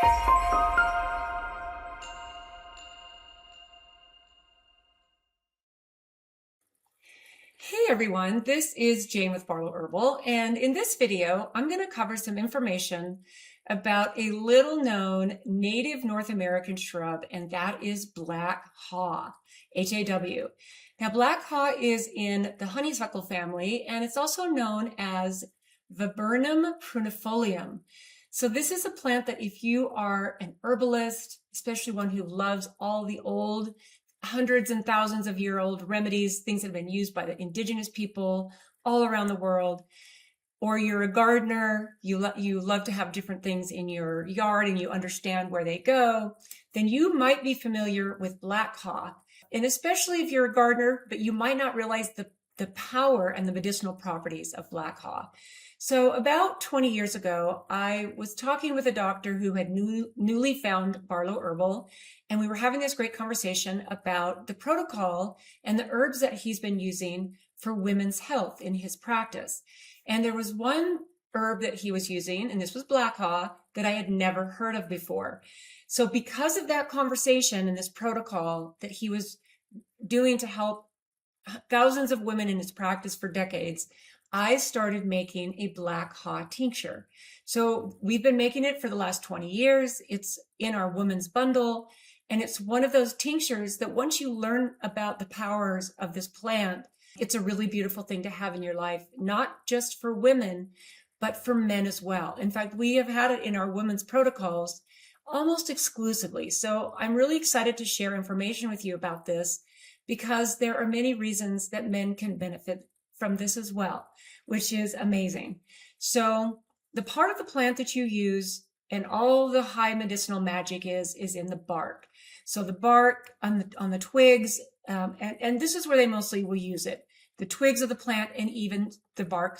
Hey everyone, this is Jane with Barlow Herbal, and in this video, I'm going to cover some information about a little known native North American shrub, and that is black haw, H-A-W. Now, black haw is in the honeysuckle family, and it's also known as Viburnum prunifolium. So this is a plant that if you are an herbalist, especially one who loves all the old hundreds and thousands of year old remedies, things that have been used by the indigenous people all around the world, or you're a gardener, you love to have different things in your yard and you understand where they go, then you might be familiar with black haw. And especially if you're a gardener, but you might not realize the power and the medicinal properties of black haw. So about 20 years ago, I was talking with a doctor who had newly found Barlow Herbal, and we were having this great conversation about the protocol and the herbs that he's been using for women's health in his practice. And there was one herb that he was using, and this was black haw, that I had never heard of before. So because of that conversation and this protocol that he was doing to help thousands of women in his practice for decades, I started making a black haw tincture. So we've been making it for the last 20 years. It's in our women's bundle. And it's one of those tinctures that once you learn about the powers of this plant, it's a really beautiful thing to have in your life, not just for women, but for men as well. In fact, we have had it in our women's protocols almost exclusively. So I'm really excited to share information with you about this because there are many reasons that men can benefit from this as well, which is amazing. So the part of the plant that you use and all the high medicinal magic is in the bark. So the bark on the twigs, and this is where they mostly will use it. The twigs of the plant and even the bark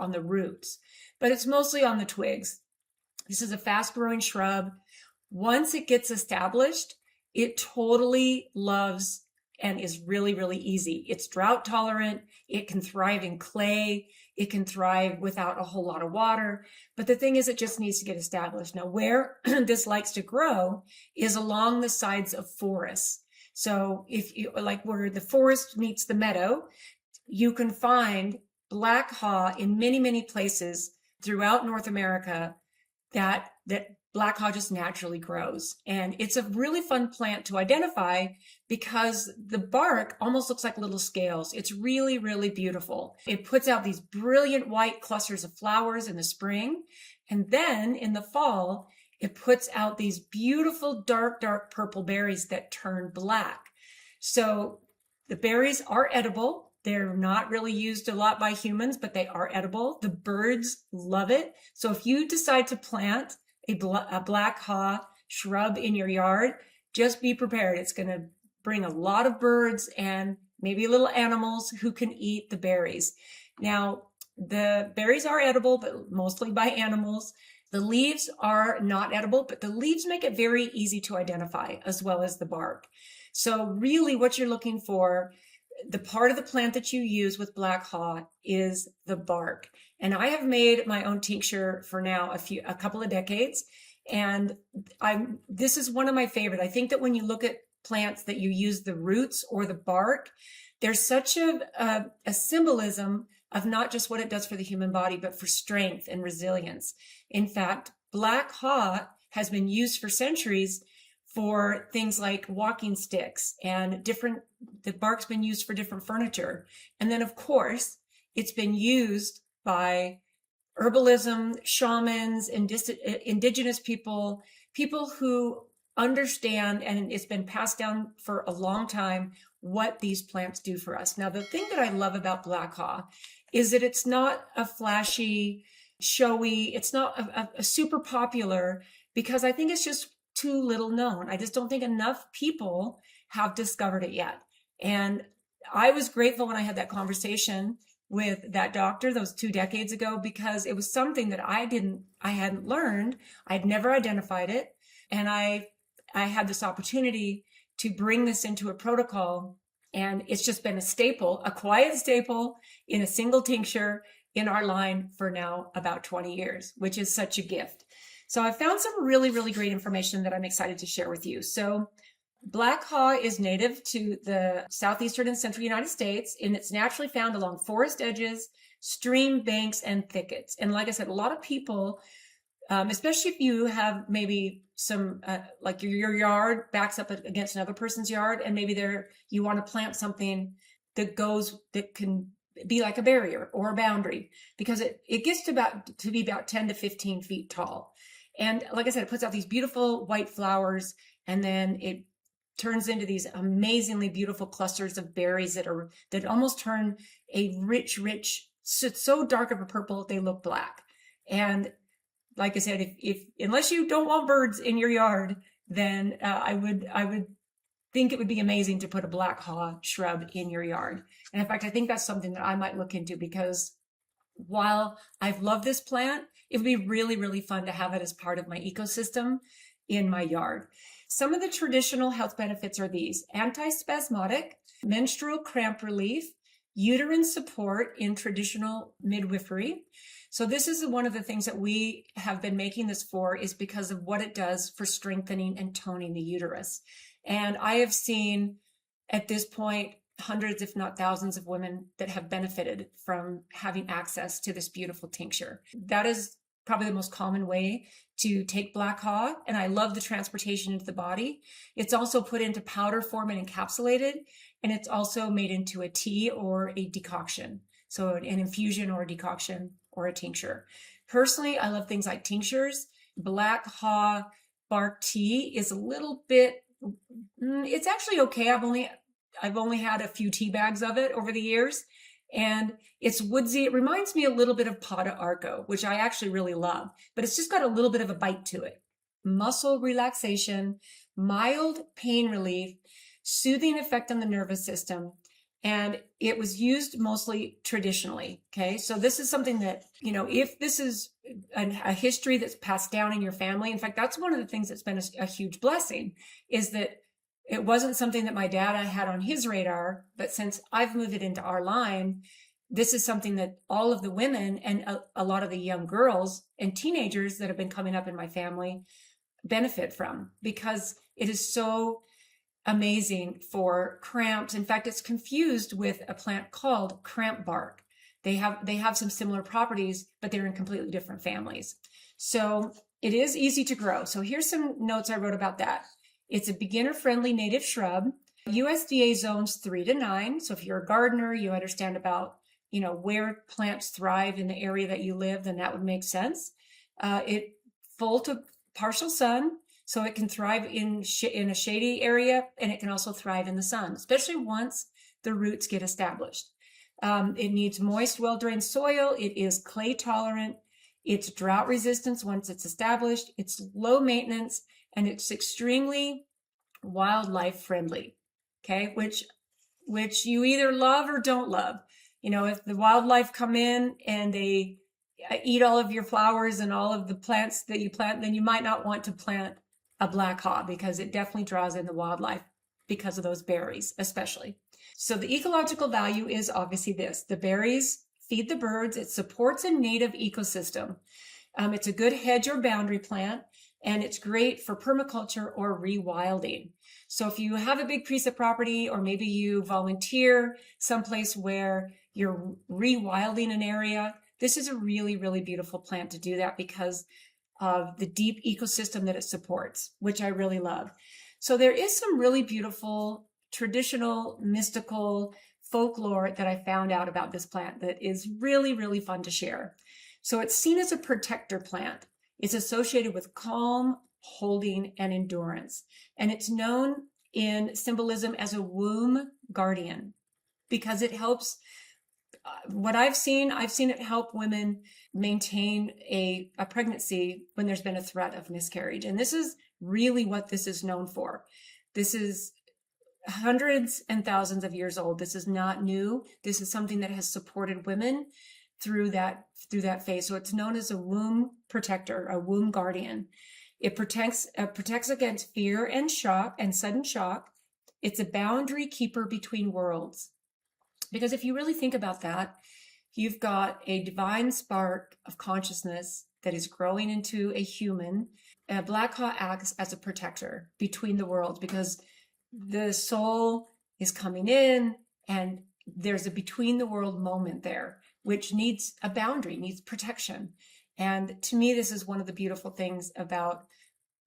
on the roots, but it's mostly on the twigs. This is a fast growing shrub. Once it gets established, it totally loves and is really, really easy. It's drought tolerant. It can thrive in clay. It can thrive without a whole lot of water. But the thing is, it just needs to get established. Now, where this likes to grow is along the sides of forests. So if you like where the forest meets the meadow, you can find black haw in many, many places throughout North America that black haw just naturally grows. And it's a really fun plant to identify because the bark almost looks like little scales. It's really, really beautiful. It puts out these brilliant white clusters of flowers in the spring. And then in the fall, it puts out these beautiful dark, dark purple berries that turn black. So the berries are edible. They're not really used a lot by humans, but they are edible. The birds love it. So if you decide to plant a black haw shrub in your yard, just be prepared. It's going to bring a lot of birds and maybe little animals who can eat the berries. Now, the berries are edible, but mostly by animals. The leaves are not edible, but the leaves make it very easy to identify, as well as the bark. So really what you're looking for, the part of the plant that you use with black haw is the bark. And I have made my own tincture for now a couple of decades. And this is one of my favorite. I think that when you look at plants that you use the roots or the bark, there's such a symbolism of not just what it does for the human body, but for strength and resilience. In fact, black haw has been used for centuries for things like walking sticks and the bark's been used for different furniture. And then of course, it's been used by herbalism, shamans, indigenous people who understand, and it's been passed down for a long time, what these plants do for us. Now, the thing that I love about black haw is that it's not a flashy, showy, it's not a super popular, because I think it's just too little known. I just don't think enough people have discovered it yet. And I was grateful when I had that conversation with that doctor those 2 decades ago, because it was something that I hadn't learned. I'd never identified it. And I had this opportunity to bring this into a protocol. And it's just been a staple, a quiet staple in a single tincture in our line for now about 20 years, which is such a gift. So I found some really, really great information that I'm excited to share with you. So black haw is native to the southeastern and central United States, and it's naturally found along forest edges, stream banks, and thickets. And like I said, a lot of people, especially if you have maybe some, like your yard backs up against another person's yard, and maybe you want to plant something that can be like a barrier or a boundary, because it gets to be about 10 to 15 feet tall. And like I said, it puts out these beautiful white flowers, and then it turns into these amazingly beautiful clusters of berries that almost turn a rich, so dark of a purple, they look black. And like I said, if unless you don't want birds in your yard, then I would think it would be amazing to put a black haw shrub in your yard. And in fact, I think that's something that I might look into, because while I've loved this plant, it would be really, really fun to have it as part of my ecosystem in my yard. Some of the traditional health benefits are these: antispasmodic, menstrual cramp relief, uterine support in traditional midwifery. So this is one of the things that we have been making this for, is because of what it does for strengthening and toning the uterus. And I have seen at this point hundreds, if not thousands, of women that have benefited from having access to this beautiful tincture. That is probably the most common way to take black haw, and I love the transportation into the body. It's also put into powder form and encapsulated, and it's also made into a tea or a decoction. So an infusion or a decoction or a tincture. Personally, I love things like tinctures. Black haw bark tea is a little bit, it's actually okay. I've only had a few tea bags of it over the years, and it's woodsy. It reminds me a little bit of Pata Arco, which I actually really love, but it's just got a little bit of a bite to it. Muscle relaxation, mild pain relief, soothing effect on the nervous system, and it was used mostly traditionally. Okay, so this is something that, if this is a history that's passed down in your family, in fact, that's one of the things that's been a huge blessing, is that it wasn't something that my dad had on his radar, but since I've moved it into our line, this is something that all of the women and a lot of the young girls and teenagers that have been coming up in my family benefit from, because it is so amazing for cramps. In fact, it's confused with a plant called cramp bark. They have some similar properties, but they're in completely different families. So it is easy to grow. So here's some notes I wrote about that. It's a beginner-friendly native shrub. USDA zones 3 to 9. So if you're a gardener, you understand about, where plants thrive in the area that you live, then that would make sense. It full to partial sun, so it can thrive in a shady area, and it can also thrive in the sun, especially once the roots get established. It needs moist, well-drained soil. It is clay tolerant. It's drought resistant once it's established. It's low maintenance, and it's extremely wildlife friendly. Okay, which you either love or don't love. If the wildlife come in and they eat all of your flowers and all of the plants that you plant, then you might not want to plant a black haw, because it definitely draws in the wildlife because of those berries, especially. So the ecological value is obviously this: the berries feed the birds. It supports a native ecosystem. It's a good hedge or boundary plant, and it's great for permaculture or rewilding. So if you have a big piece of property, or maybe you volunteer someplace where you're rewilding an area, this is a really, really beautiful plant to do that, because of the deep ecosystem that it supports, which I really love. So there is some really beautiful traditional mystical folklore that I found out about this plant that is really, really fun to share. So it's seen as a protector plant. It's associated with calm, holding, and endurance. And it's known in symbolism as a womb guardian, because it helps, what I've seen it help women maintain a pregnancy when there's been a threat of miscarriage. And this is really what this is known for. This is hundreds and thousands of years old. This is not new. This is something that has supported women through that phase. So it's known as a womb protector, a womb guardian. It protects against fear and shock and sudden shock. It's a boundary keeper between worlds. Because if you really think about that, you've got a divine spark of consciousness that is growing into a human, black haw acts as a protector between the worlds, because the soul is coming in and there's a between the world moment there, which needs a boundary, needs protection. And to me, this is one of the beautiful things about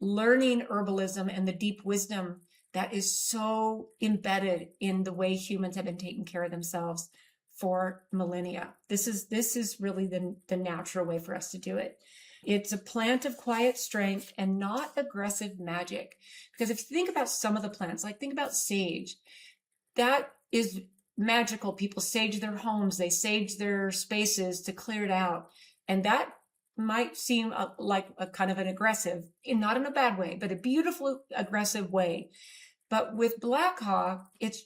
learning herbalism and the deep wisdom that is so embedded in the way humans have been taking care of themselves for millennia. This is really the natural way for us to do it. It's a plant of quiet strength and not aggressive magic. Because if you think about some of the plants, like think about sage, that is magical. People sage their homes, they sage their spaces to clear it out. And that might seem like a kind of an aggressive, not in a bad way, but a beautiful aggressive way. But with black haw, it's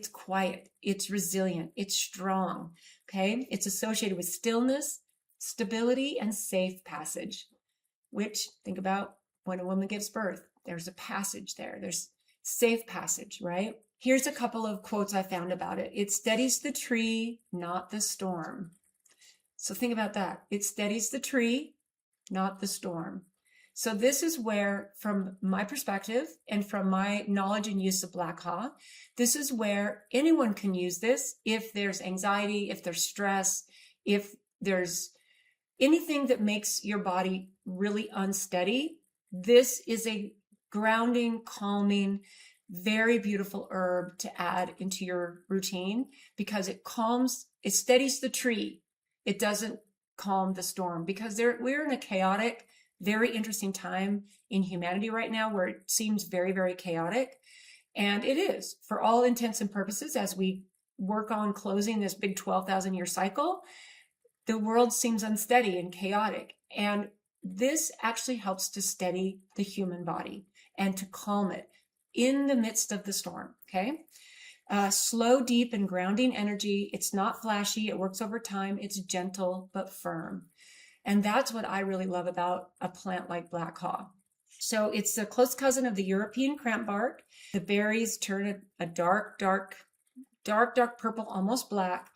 quiet, it's resilient, it's strong, okay? It's associated with stillness, stability, and safe passage, which, think about when a woman gives birth, there's a passage there, there's safe passage, right? Here's a couple of quotes I found about it. It steadies the tree, not the storm. So think about that. It steadies the tree, not the storm. So this is where, from my perspective and from my knowledge and use of black haw, this is where anyone can use this if there's anxiety, if there's stress, if there's anything that makes your body really unsteady. This is a grounding, calming, very beautiful herb to add into your routine because it steadies the tree. It doesn't calm the storm, because we're in a chaotic, very interesting time in humanity right now where it seems very, very chaotic. And it is, for all intents and purposes, as we work on closing this big 12,000 year cycle, the world seems unsteady and chaotic. And this actually helps to steady the human body and to calm it in the midst of the storm, okay? Slow, deep, and grounding energy. It's not flashy. It works over time. It's gentle but firm. And that's what I really love about a plant like black haw. So it's a close cousin of the European crampbark. The berries turn a dark purple, almost black,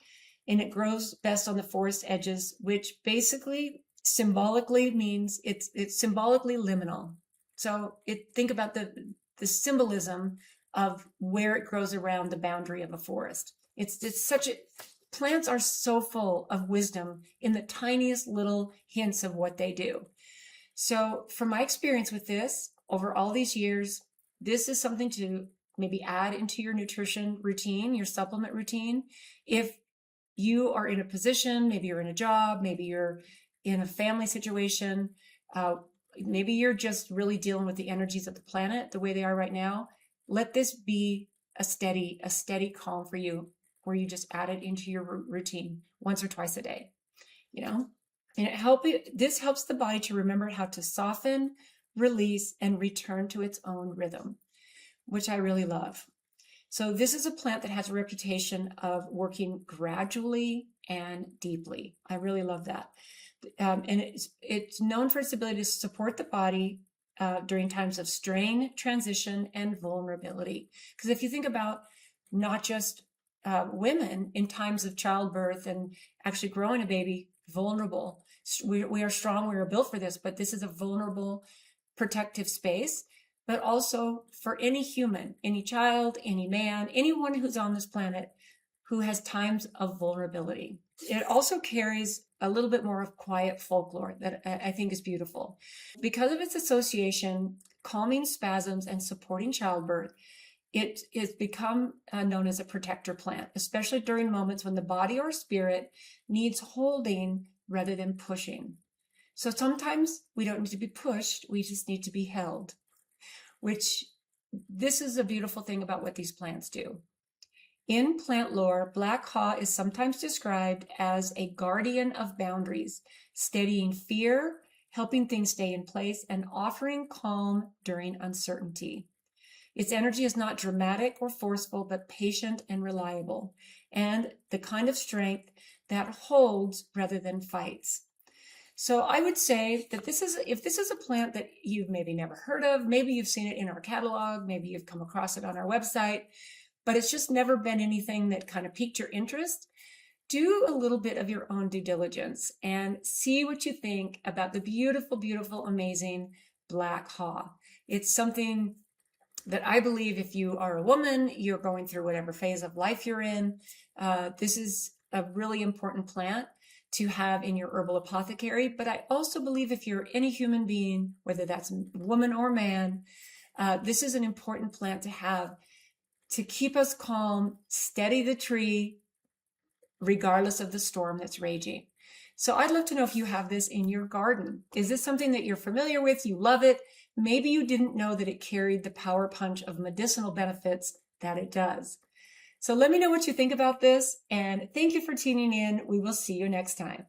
and it grows best on the forest edges, which basically symbolically means it's symbolically liminal. So think about the symbolism of where it grows around the boundary of a forest. Plants are so full of wisdom in the tiniest little hints of what they do. So from my experience with this over all these years, this is something to maybe add into your nutrition routine, your supplement routine. If you are in a position, maybe you're in a job, maybe you're in a family situation, maybe you're just really dealing with the energies of the planet the way they are right now, let this be a steady calm for you, where you just add it into your routine once or twice a day, and this helps the body to remember how to soften, release, and return to its own rhythm, which I really love. So this is a plant that has a reputation of working gradually and deeply. I really love that. And it's known for its ability to support the body during times of strain, transition, and vulnerability. Because if you think about not just women in times of childbirth and actually growing a baby, vulnerable. We are strong, we are built for this, but this is a vulnerable, protective space. But also for any human, any child, any man, anyone who's on this planet who has times of vulnerability. It also carries a little bit more of quiet folklore that I think is beautiful. Because of its association, calming spasms and supporting childbirth, it has become known as a protector plant, especially during moments when the body or spirit needs holding rather than pushing. So sometimes we don't need to be pushed, we just need to be held, which this is a beautiful thing about what these plants do. In plant lore, black haw is sometimes described as a guardian of boundaries, steadying fear, helping things stay in place, and offering calm during uncertainty. Its energy is not dramatic or forceful, but patient and reliable, and the kind of strength that holds rather than fights. So I would say that if this is a plant that you've maybe never heard of, maybe you've seen it in our catalog, maybe you've come across it on our website, but it's just never been anything that kind of piqued your interest, do a little bit of your own due diligence and see what you think about the beautiful, beautiful, amazing black haw. It's something that I believe if you are a woman, you're going through whatever phase of life you're in, this is a really important plant to have in your herbal apothecary. But I also believe if you're any human being, whether that's woman or man, this is an important plant to have to keep us calm, steady the tree, regardless of the storm that's raging. So I'd love to know if you have this in your garden. Is this something that you're familiar with? You love it? Maybe you didn't know that it carried the power punch of medicinal benefits that it does. So let me know what you think about this, and thank you for tuning in. We will see you next time.